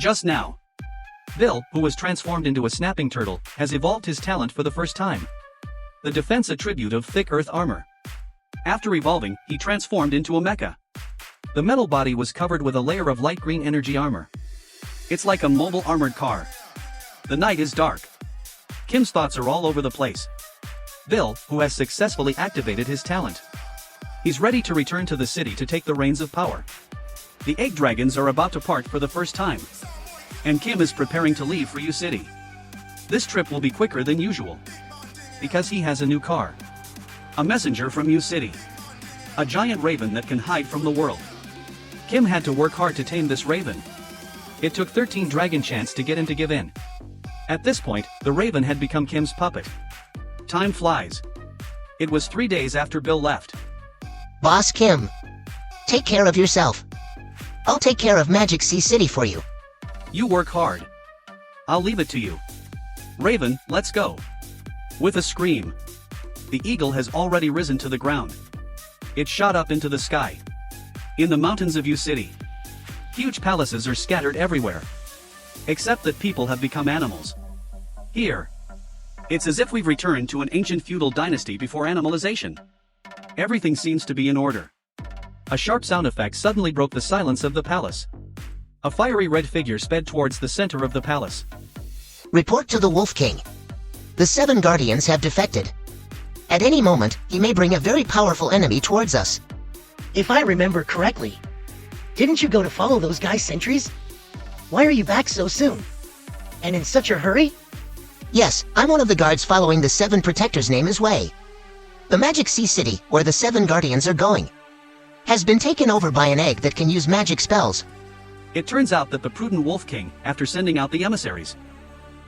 Just now. Bill, who was transformed into a snapping turtle, has evolved his talent for the first time. The defense attribute of thick earth armor. After evolving, he transformed into a mecha. The metal body was covered with a layer of light green energy armor. It's like a mobile armored car. The night is dark. Kim's thoughts are all over the place. Bill, who has successfully activated his talent. He's ready to return to the city to take the reins of power. The egg dragons are about to part for the first time. And Kim is preparing to leave for U City. This trip will be quicker than usual. Because he has a new car. A messenger from U City. A giant raven that can hide from the world. Kim had to work hard to tame this raven. It took 13 dragon chants to get him to give in. At this point, the raven had become Kim's puppet. Time flies. It was 3 days after Bill left. Boss Kim. Take care of yourself. I'll take care of Magic Sea City for you. You work hard. I'll leave it to you. Raven, let's go. With a scream. The eagle has already risen to the ground. It shot up into the sky. In the mountains of U City. Huge palaces are scattered everywhere. Except that people have become animals. Here. It's as if we've returned to an ancient feudal dynasty before animalization. Everything seems to be in order. A sharp sound effect suddenly broke the silence of the palace. A fiery red figure sped towards the center of the palace. Report to the Wolf King. The 7 guardians have defected. At any moment, he may bring a very powerful enemy towards us. If I remember correctly, didn't you go to follow those guys' sentries? Why are you back so soon? And in such a hurry? Yes, I'm one of the guards following the 7 protectors' name is Wei. The Magic Sea City, where the 7 guardians are going, has been taken over by an egg that can use magic spells. It turns out that the prudent Wolf King, after sending out the emissaries,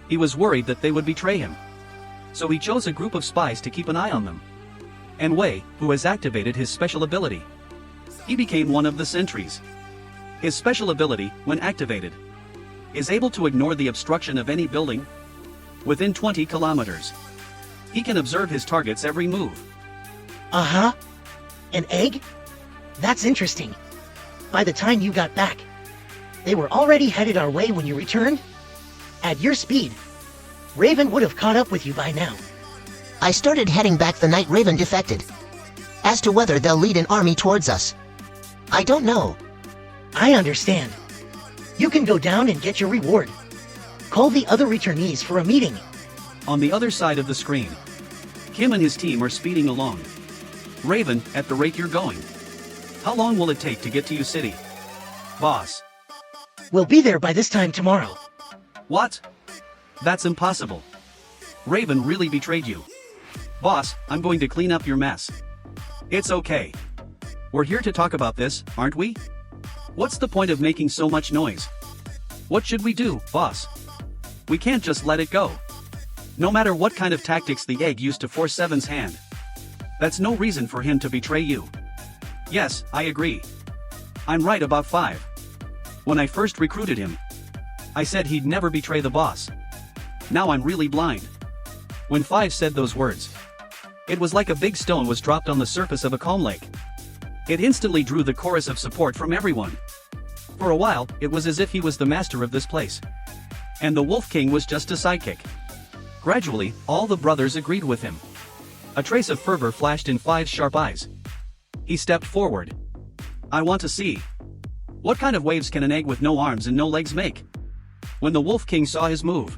he was worried that they would betray him. So he chose a group of spies to keep an eye on them. And Wei, who has activated his special ability, he became one of the sentries. His special ability, when activated, is able to ignore the obstruction of any building within 20 kilometers. He can observe his target's every move. Uh-huh. An egg? That's interesting. By the time you got back, they were already headed our way when you returned? At your speed, Raven would have caught up with you by now. I started heading back the night Raven defected. As to whether they'll lead an army towards us, I don't know. I understand. You can go down and get your reward. Call the other returnees for a meeting. On the other side of the screen, Kim and his team are speeding along. Raven, at the rate you're going, how long will it take to get to U City? Boss. We'll be there by this time tomorrow. What? That's impossible. Raven really betrayed you. Boss, I'm going to clean up your mess. It's okay. We're here to talk about this, aren't we? What's the point of making so much noise? What should we do, boss? We can't just let it go. No matter what kind of tactics the egg used to force Seven's hand, that's no reason for him to betray you. Yes, I agree. I'm right about 5. When I first recruited him, I said he'd never betray the boss. Now I'm really blind. When 5 said those words, it was like a big stone was dropped on the surface of a calm lake. It instantly drew the chorus of support from everyone. For a while, it was as if he was the master of this place. And the Wolf King was just a sidekick. Gradually, all the brothers agreed with him. A trace of fervor flashed in 5's sharp eyes. He stepped forward. I want to see. What kind of waves can an egg with no arms and no legs make? When the Wolf King saw his move,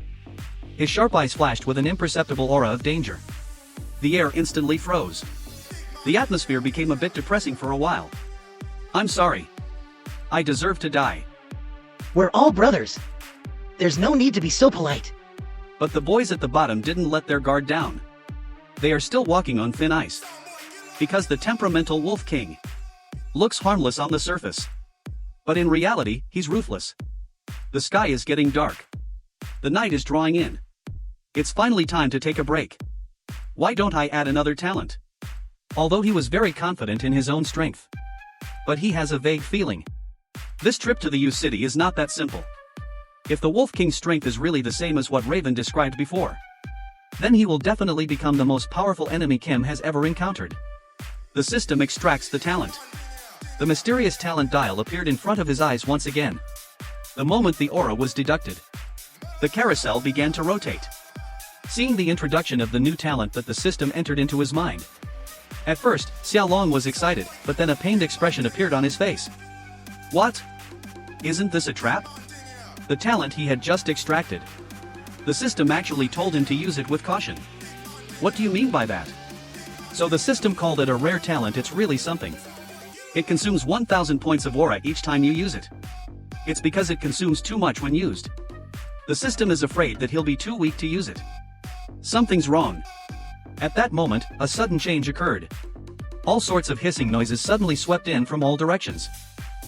his sharp eyes flashed with an imperceptible aura of danger. The air instantly froze. The atmosphere became a bit depressing for a while. I'm sorry. I deserve to die. We're all brothers. There's no need to be so polite. But the boys at the bottom didn't let their guard down. They are still walking on thin ice. Because the temperamental Wolf King looks harmless on the surface. But in reality, he's ruthless. The sky is getting dark. The night is drawing in. It's finally time to take a break. Why don't I add another talent? Although he was very confident in his own strength. But he has a vague feeling. This trip to the U City is not that simple. If the Wolf King's strength is really the same as what Raven described before, then he will definitely become the most powerful enemy Kim has ever encountered. The system extracts the talent. The mysterious talent dial appeared in front of his eyes once again. The moment the aura was deducted, the carousel began to rotate. Seeing the introduction of the new talent that the system entered into his mind. At first, Xiaolong was excited, but then a pained expression appeared on his face. What? Isn't this a trap? The talent he had just extracted. The system actually told him to use it with caution. What do you mean by that? So the system called it a rare talent. It's really something. It consumes 1000 points of aura each time you use it. It's because it consumes too much when used. The system is afraid that he'll be too weak to use it. Something's wrong. At that moment, a sudden change occurred. All sorts of hissing noises suddenly swept in from all directions.